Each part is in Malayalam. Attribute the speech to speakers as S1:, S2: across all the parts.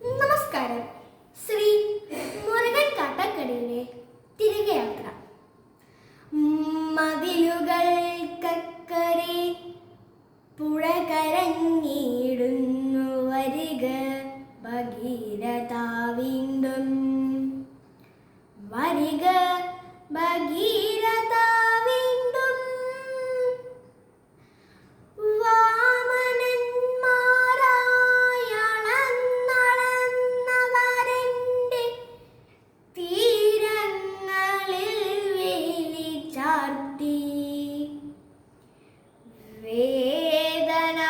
S1: നമസ്കാരം. ശ്രീ മുരുകൻ കാട്ടക്കടയിലെ തിരികെയാത്ര. മതിലുകൾക്കക്കരെ പുഴ കരഞ്ഞിടുന്നു, വരിക ഭഗീരഥ വീണ്ടും, വരിക ഭഗീരഥ വീണ്ടും. വാമനന്മാരായളന്നളന്നവരെൻ്റെ തീരങ്ങളിൽ വേലി ചാർത്തി, വേദന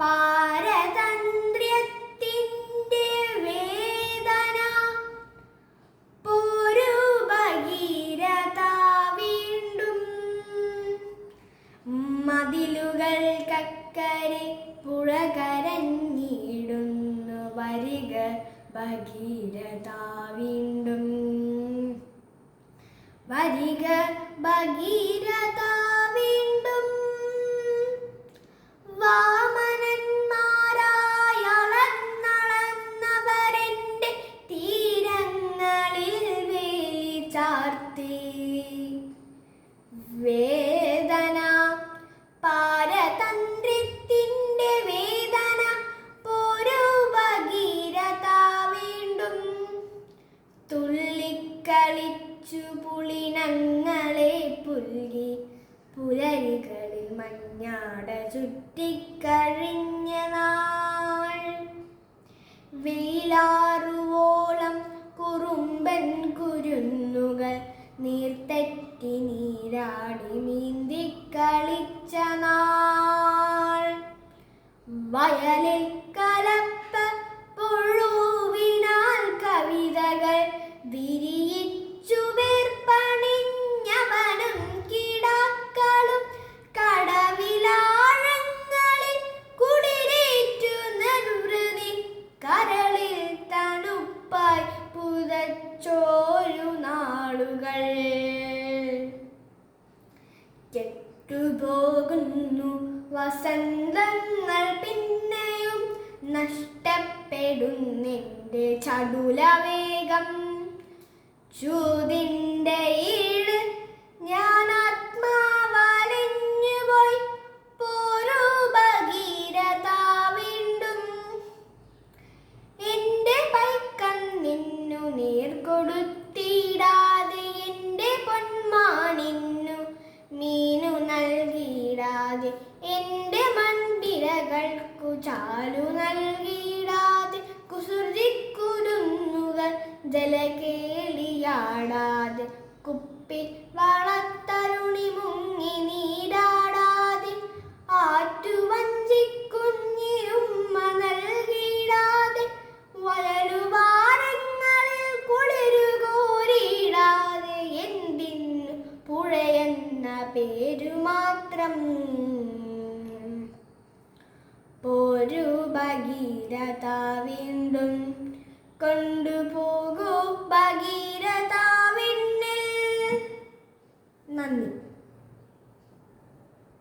S1: പാരതന്ത്ര്യത്തിൻ്റെ വേദന, പോരു ഭഗീരഥ വീണ്ടും. മതിലുകൾക്കക്കരെ പുഴ കരഞ്ഞിടുന്നു, വരിക ഭഗീരഥ വീണ്ടും, വരിക ഭഗീരഥ വീണ്ടും. വാമനന്മാരായളന്നളന്നവരെൻ്റെ തീരങ്ങളിൽ വേലി ചാർത്തി, വേദന പാരതന്ത്ര്യത്തിൻ്റെ വേദന, പോരു ഭഗീരഥ വീണ്ടും. തുള്ളിക്കളിച്ചു പുളിനങ്ങളെ പുൽകി, പുലരികളിൽ മഞ്ഞാട ചുറ്റിക്കഴിഞ്ഞ നാൾ, വെയിലാറുവോളം കുറുമ്പൻ കുരുന്നുകൾ നീർത്തെറ്റി നീരാടി നീന്തിക്കളിച്ച നാൾ, വയലിൽ കലപ്പ പുഴുവിനാൽ കവിതകൾ വിരിയിച്ചു വേർപ്പണിഞ്ഞവനും കിടാക്കളും, കടവിലാഴങ്ങളിൽ കുടിരേറ്റു നിർവൃതി, കരളിൽ തണുപ്പായി പുതച്ചോരു നാളുകൾ. കെട്ടുപോകുന്നു വസന്തങ്ങൾ, പിന്നെയും നഷ്ടപ്പെടുന്നെൻ്റെ ചടുലവേഗം. ചൂതിൻ്റെ ഈട് ഞാൻ ആത്മാവലിഞ്ഞു പോയി, പോരു ഭഗീരഥ വീണ്ടും. എൻ്റെ പൈക്കണ്ണിന്നു നീർ കൊടുത്തിടാതെ, എൻ്റെ പൊന്മാനിന്നു മീനു നൽകിയിടാതെ, എൻ്റെ മൺപിരകൾക്കു ചാലു നൽകിയിടാതെ, കുസൃതിക്കുരുന്നുകൾ ജലകേളിയാടാതെ, കുപ്പി വളത്തരുണി മുങ്ങി നീരാടാതെ, ആറ്റുവഞ്ചിക്കുഞ്ഞിരുമ്മ നൽകിയിടാതെ, വയലുവാരങ്ങളിൽ കുളിരുകോരിയിടാതെ, എന്തിന്നു പുഴയെന്ന പേരു മാത്രം, പോരു ഭഗീരഥ വീണ്ടും. കൊണ്ടുപോകൂ ഭഗീരഥ വിണ്ണിൽ. നന്ദി.